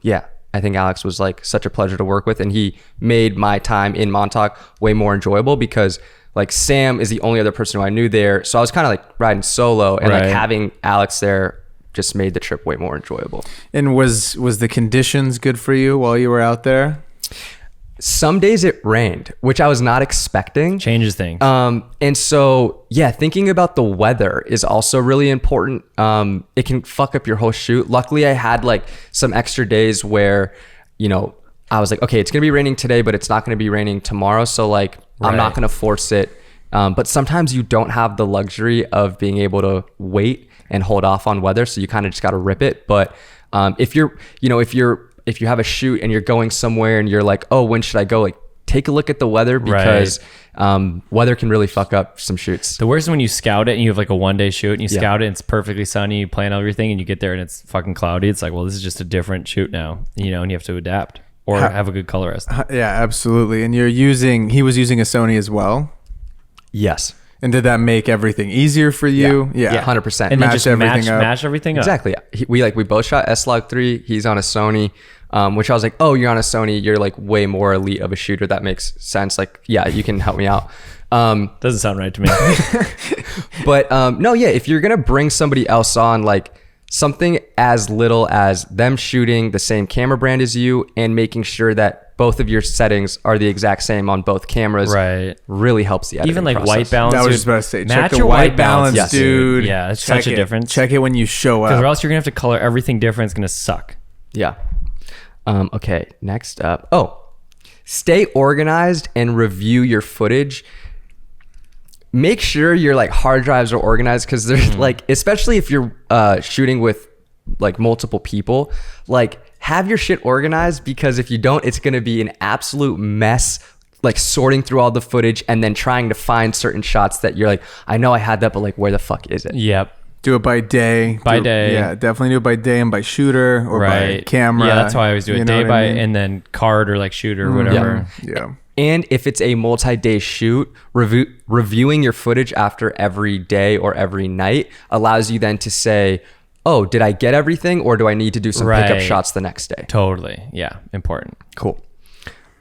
yeah, I think Alex was like such a pleasure to work with, and he made my time in Montauk way more enjoyable, because like Sam is the only other person who I knew there. So I was kind of like riding solo, and like Right. having Alex there just made the trip way more enjoyable. And was the conditions good for you while you were out there? Some days it rained, which I was not expecting. Changes things. And so, yeah, thinking about the weather is also really important. It can fuck up your whole shoot. Luckily, I had like some extra days where, you know, I was like, okay, it's going to be raining today, but it's not going to be raining tomorrow. So like, I'm not Right. going to force it. But sometimes you don't have the luxury of being able to wait and hold off on weather. So you kind of just got to rip it. But if you have a shoot and you're going somewhere and you're like, oh, when should I go? Like, take a look at the weather, because weather can really fuck up some shoots. The worst is when you scout it and you have like a 1 day shoot and you scout it and it's perfectly sunny, you plan everything, and you get there and it's fucking cloudy. It's like, well, this is just a different shoot now, you know, and you have to adapt or have a good colorist. Yeah, absolutely. And he was using a Sony as well. Yes. And did that make everything easier for you? Yeah, 100%. And then Match just everything up. match everything up. Exactly. We both shot S-Log 3. He's on a Sony, which I was like, oh, you're on a Sony. You're like way more elite of a shooter. That makes sense. Like, yeah, you can help me out. Doesn't sound right to me. But no, yeah, if you're going to bring somebody else on, like something as little as them shooting the same camera brand as you and making sure that both of your settings are the exact same on both cameras, Right. really helps the editing Even like process. white balance. That was dude. just about to say, Match check the your white balance, Yes. dude. Yeah, it's Check such a it. difference. Check it when you show Because or up. else you're gonna have to color everything different. It's gonna suck. Yeah. Okay, next up. Oh, stay organized and review your footage. Make sure your like hard drives are organized, because there's like, especially if you're shooting with like multiple people, like have your shit organized, because if you don't, it's going to be an absolute mess, like sorting through all the footage and then trying to find certain shots that you're like, I know I had that, but like where the fuck is it? Yep. Do it by day. Day. Yeah, definitely do it by day and by shooter or by camera. Yeah, that's why I always do it You know day what by I mean? and then card or like shoot or whatever. Yeah. And if it's a multi-day shoot, reviewing your footage after every day or every night allows you then to say, oh, did I get everything, or do I need to do some pickup Right. shots the next day? Totally. Yeah. Important. Cool.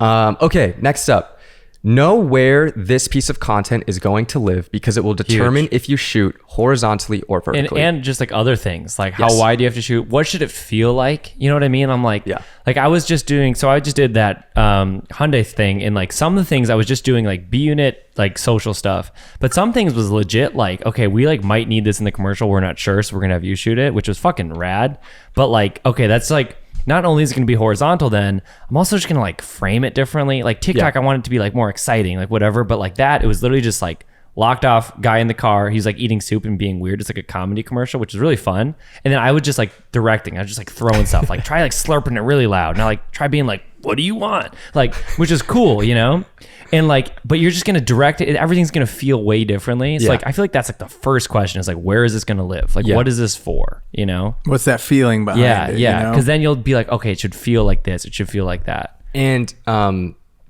Okay, next up. Know where this piece of content is going to live, because it will determine if you shoot horizontally or And vertically. and just like other things, like how Yes. wide do you have to shoot? What should it feel like? You know what I mean? I'm like, Yeah. like I was just doing, so I just did that Hyundai thing, and like some of the things I was just doing like B unit, like social stuff, but some things was legit like, okay, we like might need this in the commercial. We're not sure. So we're going to have you shoot it, which was fucking rad. But like, okay, that's like, not only is it going to be horizontal, then I'm also just going to like frame it differently. Like TikTok, I want it to be like more exciting, like whatever. But like that, it was literally just like locked off guy in the car. He's like eating soup and being weird. It's like a comedy commercial, which is really fun. And then I would just like directing. I was just like throwing stuff, like try like slurping it really loud. And I like try being like, what do you want? Like, which is cool, you know? And like, but you're just going to direct it. Everything's going to feel way differently. It's like, I feel like that's like the first question is like, where is this going to live? Like, what is this for? You know? What's that feeling behind it? Yeah. You know? Because then you'll be like, okay, it should feel like this. It should feel like that. And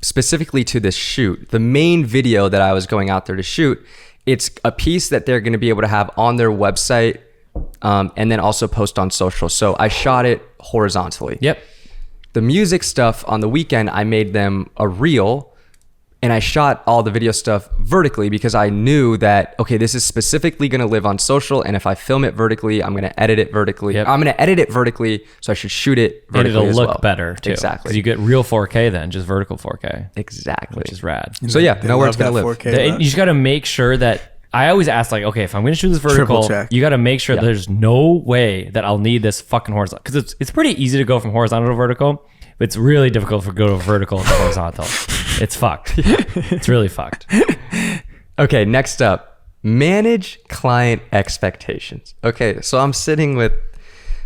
specifically to this shoot, the main video that I was going out there to shoot, it's a piece that they're going to be able to have on their website, and then also post on social. So I shot it horizontally. Yep. The music stuff on the weekend, I made them a reel, and I shot all the video stuff vertically, because I knew that, okay, this is specifically going to live on social. And if I film it vertically, I'm going to edit it vertically. Yep. I'm going to edit it vertically. So I should shoot it And vertically it'll as look well. better too. Exactly. Because you get real 4K then, just vertical 4K, Exactly. which is rad. So yeah, They know where love it's going to that live. 4K You just got to make sure that I always ask like, okay, if I'm going to shoot this vertical, Triple check. you got to make sure there's no way that I'll need this fucking horizontal. Because it's pretty easy to go from horizontal to vertical, but it's really difficult to go to vertical to horizontal. It's fucked. It's really fucked. Okay, next up, manage client expectations. Okay, so I'm sitting with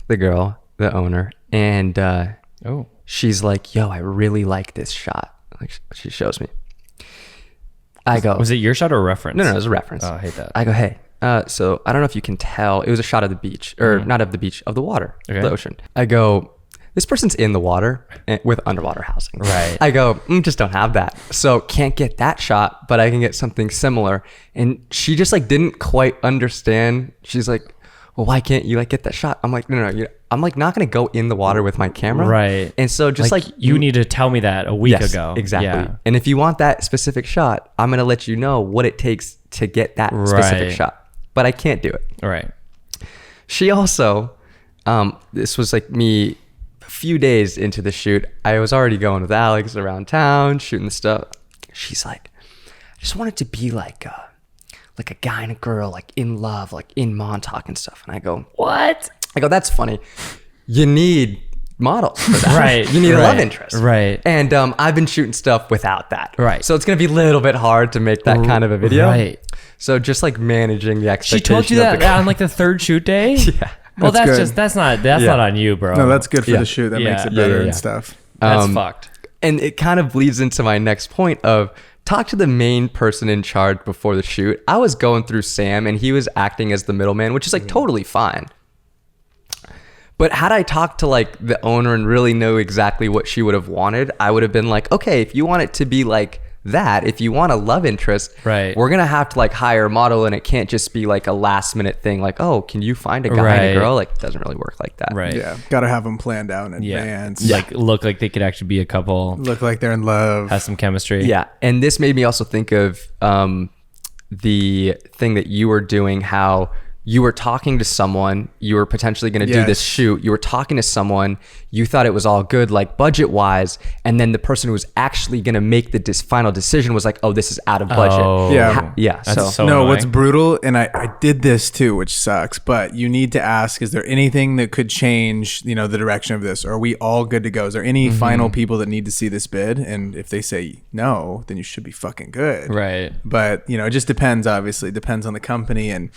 the girl, the owner, And Oh. she's like, yo, I really like this shot. Like, she shows me. I go, Was it your shot or a reference? no, it was a reference. Oh, I hate that. I go, hey, so I don't know if you can tell. It was a shot of the beach, or not of the beach, of the water, Okay. the ocean. I go, this person's in the water with underwater housing. Right. I go, just don't have that. So can't get that shot, but I can get something similar. And she just like didn't quite understand. She's like, well, why can't you like get that shot? I'm like, no. I'm like not going to go in the water with my camera. Right. And so just like you need to tell me that a week Yes, ago. exactly. Yeah. And if you want that specific shot, I'm going to let you know what it takes to get that specific Right. shot. But I can't do it. All right. She also, this was like me a few days into the shoot. I was already going with Alex around town, shooting the stuff. She's like, I just want it to be like a guy and a girl, like in love, like in Montauk and stuff. And I go, What? that's funny. You need models for that. Right. You need a love right, interest. Right. And I've been shooting stuff without that. Right. So it's going to be a little bit hard to make that kind of a video. Right. So just like managing the She expectation. told you of that on like the third shoot day? Yeah. Well, That's that's good. just that's not on you, bro. No, that's good for Yeah. the shoot. That makes Yeah. it Yeah, better yeah, yeah. and stuff. That's fucked. And it kind of leads into my next point of talk to the main person in charge before the shoot. I was going through Sam and he was acting as the middleman, which is like totally fine. But had I talked to like the owner and really know exactly what she would have wanted, I would have been like, okay, if you want it to be like that, if you want a love interest, Right. we're going to have to like hire a model, and it can't just be like a last minute thing. Like, oh, can you find a guy and Right. a girl? Like, it doesn't really work like that. Right. Yeah, got to have them planned out in Yeah. advance. Like look like they could actually be a couple, Look like they're in love. has some chemistry. Yeah. And this made me also think of the thing that you were doing, how you were talking to someone, you were potentially going to do this Yes. shoot. You were talking to someone, you thought it was all good, like budget wise. And then the person who was actually going to make the final decision was like, oh, this is out of budget. Oh. Yeah. Yeah. That's So, No, annoying. what's brutal, and I did this too, which sucks, but you need to ask, is there anything that could change, the direction of this? Are we all good to go? Is there any final people that need to see this bid? And if they say no, then you should be fucking good. Right. But, it just depends, obviously. It depends on the company and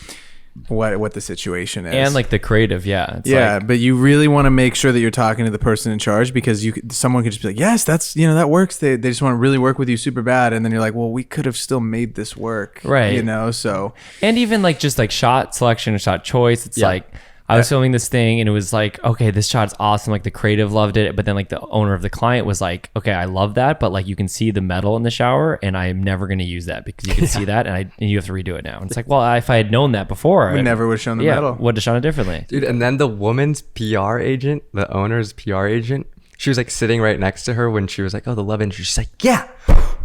what the situation is. And like the creative, yeah. It's Yeah, like, but you really want to make sure that you're talking to the person in charge, because someone could just be like, yes, that's, that works. They just want to really work with you super bad. And then you're like, well, we could have still made this work. Right. So and even like just like shot selection and shot choice. It's Yeah. like I was filming this thing and it was like, okay, this shot's awesome. Like the creative loved it. But then like the owner of the client was like, okay, I love that. But like you can see the metal in the shower and I'm never going to use that because you can see that and you have to redo it now. And it's like, well, if I had known that before, we never would have shown the yeah, metal. would have shown it differently. dude, and then the woman's PR agent, the owner's PR agent, she was like sitting right next to her when she was like, oh, the love interest. She's like, yeah.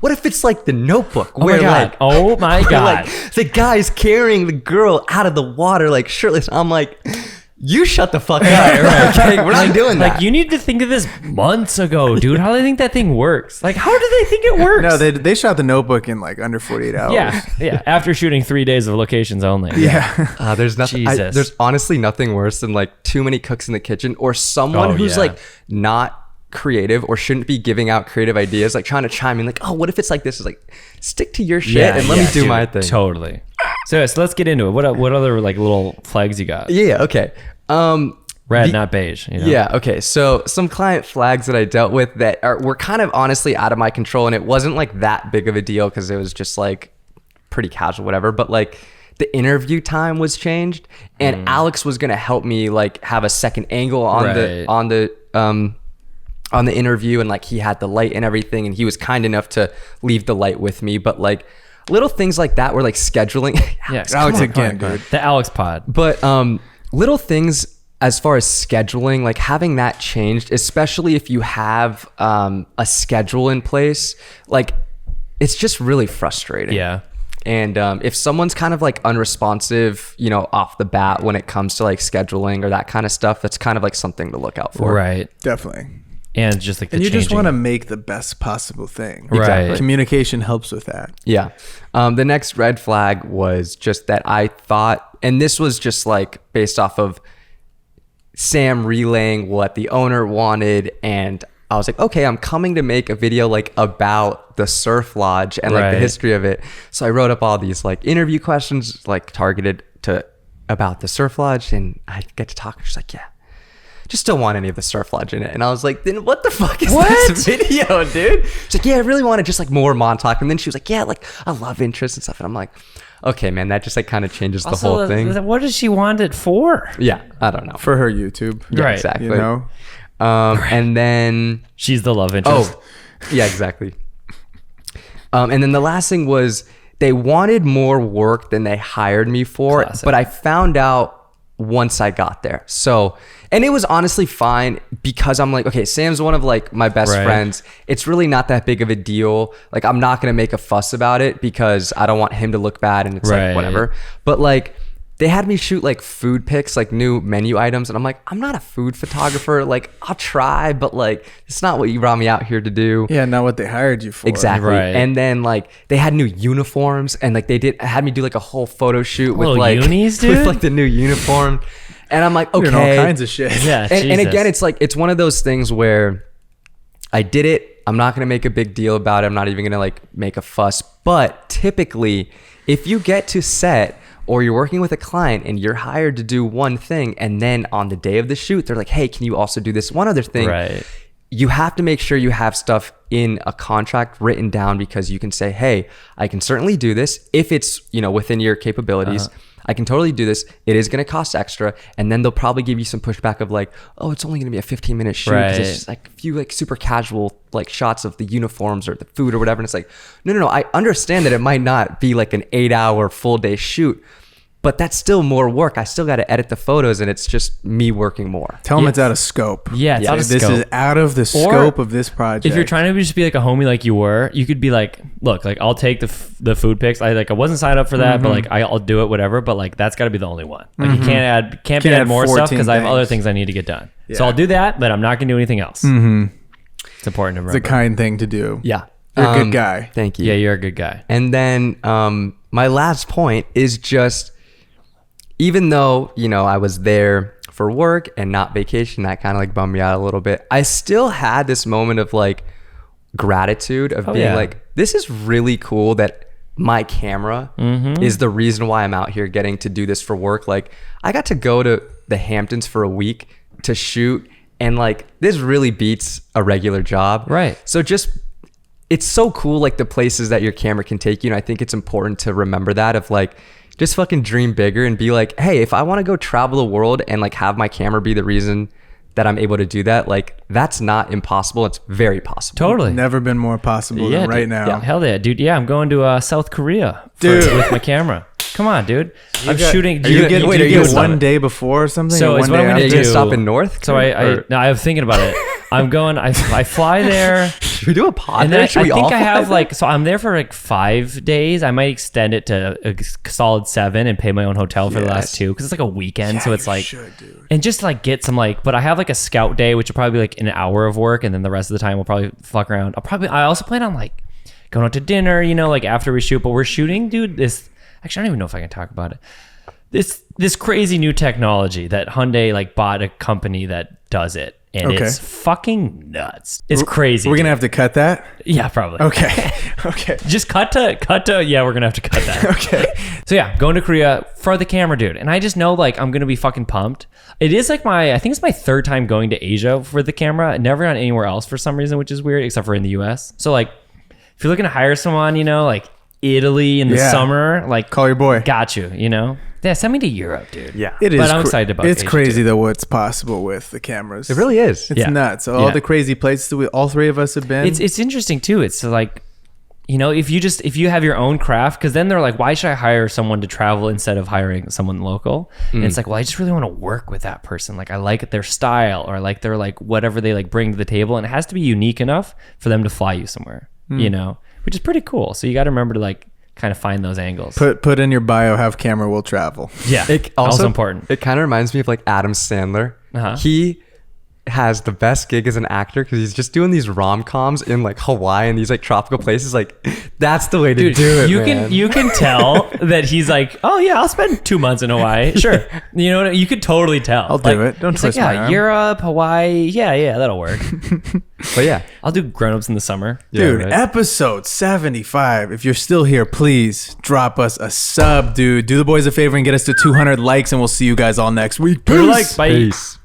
What if it's like The Notebook, Oh where my God. like, Oh my where, God. like, the guy's carrying the girl out of the water like shirtless. I'm like, you shut the fuck up. Okay, we're not doing that. Like you need to think of this months ago, dude. How do they think that thing works? Like how do they think it works? No, they shot the Notebook in like under 48 hours. yeah. After shooting 3 days of locations only. Yeah. There's nothing. Jesus. There's honestly nothing worse than like too many cooks in the kitchen, or someone Oh, who's yeah. like not creative or shouldn't be giving out creative ideas, like trying to chime in, like, oh, what if it's like this? Is like, stick to your shit and let me do dude, my thing. Totally. So let's get into it. What other like little flags you got? Yeah. Okay. Red, not beige. You know? Yeah. Okay. So some client flags that I dealt with that were kind of honestly out of my control, and it wasn't like that big of a deal because it was just like pretty casual, whatever. But like the interview time was changed, and Alex was gonna help me like have a second angle on Right. on the interview, and like he had the light and everything, and he was kind enough to leave the light with me. But like little things like that were like scheduling. Yeah. Alex come on, again, come on. dude. The Alex pod. But little things as far as scheduling, like having that changed, especially if you have a schedule in place, like it's just really frustrating. Yeah. And if someone's kind of like unresponsive, off the bat when it comes to like scheduling or that kind of stuff, that's kind of like something to look out for. Right. Definitely. And just like the And you just changing- want to make the best possible thing. Right. Communication helps with that. Yeah. The next red flag was just that I thought, and this was just like based off of Sam relaying what the owner wanted, and I was like, okay, I'm coming to make a video like about the surf lodge and like the Right. history of it. So I wrote up all these like interview questions like targeted to about the surf lodge, and I get to talk. She's like, yeah. just don't want any of the surf lodge in it. And I was like, then what the fuck is this video, dude? She's like, yeah, I really wanted just like more Montauk. And then she was like, yeah, like I love interest and stuff. And I'm like, okay, man, that just like kind of changes the whole thing. What does she want it for? Yeah, I don't know. For her YouTube. Yeah, Right. exactly. You know? And then She's the love interest. yeah, exactly. And then the last thing was they wanted more work than they hired me for, Classic. but I found out once I got there. So, and it was honestly fine because I'm like, okay, Sam's one of like my best Right. friends. It's really not that big of a deal. Like I'm not going to make a fuss about it because I don't want him to look bad and it's Right. like whatever. But like they had me shoot like food pics, like new menu items. And I'm like, I'm not a food photographer. Like I'll try, but like, it's not what you brought me out here to do. Yeah, not what they hired you for. Exactly. Right. And then like they had new uniforms and like they had me do like a whole photo shoot with Little like unis, dude? with like the new uniform. And I'm like, Doing okay. all kinds of shit. Yeah. And Jesus. again, it's like it's one of those things where I did it. I'm not gonna make a big deal about it. I'm not even gonna like make a fuss. But typically, if you get to set or you're working with a client and you're hired to do one thing, and then on the day of the shoot, they're like, hey, can you also do this one other thing? Right. You have to make sure you have stuff in a contract written down because you can say, hey, I can certainly do this if it's, within your capabilities. I can totally do this. It is going to cost extra. And then they'll probably give you some pushback of like, oh, it's only going to be a 15-minute shoot. 'Cause it's Right. just like a few like super casual like shots of the uniforms or the food or whatever. And it's like, no. I understand that it might not be like an 8-hour full day shoot, but that's still more work. I still got to edit the photos and it's just me working more. Tell them Yeah. it's out of scope. Yeah, it's out of This scope. is out of the scope of this project. If you're trying to just be like a homie like you were, you could be like, look, like I'll take the food pics. I wasn't signed up for that, but like I'll do it, whatever. But like that's got to be the only one. Like you can't Can't add add more stuff 14 because I have other things. things I need to get done. So Yeah. I'll do that, but I'm not gonna do anything else. It's important to It's a remember. kind thing to do. Yeah. You're a good guy. Thank you. Yeah, you're a good guy. And then my last point is just, even though, I was there for work and not vacation, that kind of like bummed me out a little bit. I still had this moment of like gratitude of being yeah. like, this is really cool that my camera is the reason why I'm out here getting to do this for work. Like I got to go to the Hamptons for a week to shoot, and like this really beats a regular job. Right. So just, it's so cool, like the places that your camera can take you. And I think it's important to remember that of like, just fucking dream bigger and be like, hey, if I want to go travel the world and like have my camera be the reason that I'm able to do that, like that's not impossible. It's very possible. Totally. Never been more possible Yeah, than right dude. now. Yeah, hell yeah, dude. Yeah, I'm going to South Korea Dude. with my camera. Come on, dude. I'm shooting. Are you get wait, are you gonna one day before or something? So or it's one what I'm day gonna Are you after? gonna do. stop in North? So I was thinking about it. I'm going. I fly there. Should we do a pod And there? then I Should we think all I have fly like, so I'm there for like 5 days. I might extend it to a solid 7 and pay my own hotel for the last 2 because it's like a weekend. So it's like, should, dude. and just like get some like, but I have like a scout day, which will probably be like an hour of work. And then the rest of the time we'll probably fuck around. I also plan on like going out to dinner, like after we shoot, but we're shooting, dude, actually, I don't even know if I can talk about it. This crazy new technology that Hyundai like bought a company that does it. And Okay. it's fucking nuts. It's crazy. We're gonna dude. have to cut that. Yeah, probably. Okay. Okay. Just cut to yeah, we're gonna have to cut that. Okay. So yeah, going to Korea for the camera, dude. And I just know like I'm gonna be fucking pumped. It is like I think it's my 3rd time going to Asia for the camera. Never gone anywhere else for some reason, which is weird, except for in the US. So like if you're looking to hire someone, like Italy in the Yeah. summer, like Call your boy. got you, Yeah, send me to Europe, dude. Yeah. It is. But I'm excited about It's Asia, crazy though what's possible with the cameras. It really is. It's Yeah. nuts. All Yeah. the crazy places that all 3 of us have been. It's interesting too. It's like, if you have your own craft, because then they're like, why should I hire someone to travel instead of hiring someone local? And it's like, well, I just really want to work with that person. Like I like their style or like their like whatever they like bring to the table, and it has to be unique enough for them to fly you somewhere, which is pretty cool. So you got to remember to like kind of find those angles. put in your bio, have camera will travel. Yeah, also important. It kind of reminds me of like Adam Sandler. Uh-huh. He has the best gig as an actor because he's just doing these rom-coms in like Hawaii and these like tropical places. Like that's the way to do it, man. You can tell that he's like, oh yeah, I'll spend 2 months in Hawaii. Sure, you could totally tell. I'll do it. Don't it's like, twist my yeah, arm. Europe, Hawaii, yeah, that'll work. But yeah, I'll do grown-ups in the summer. Dude, right. episode 75. If you're still here, please drop us a sub, dude. Do the boys a favor and get us to 200 likes, and we'll see you guys all next week. Put a like, bye. peace.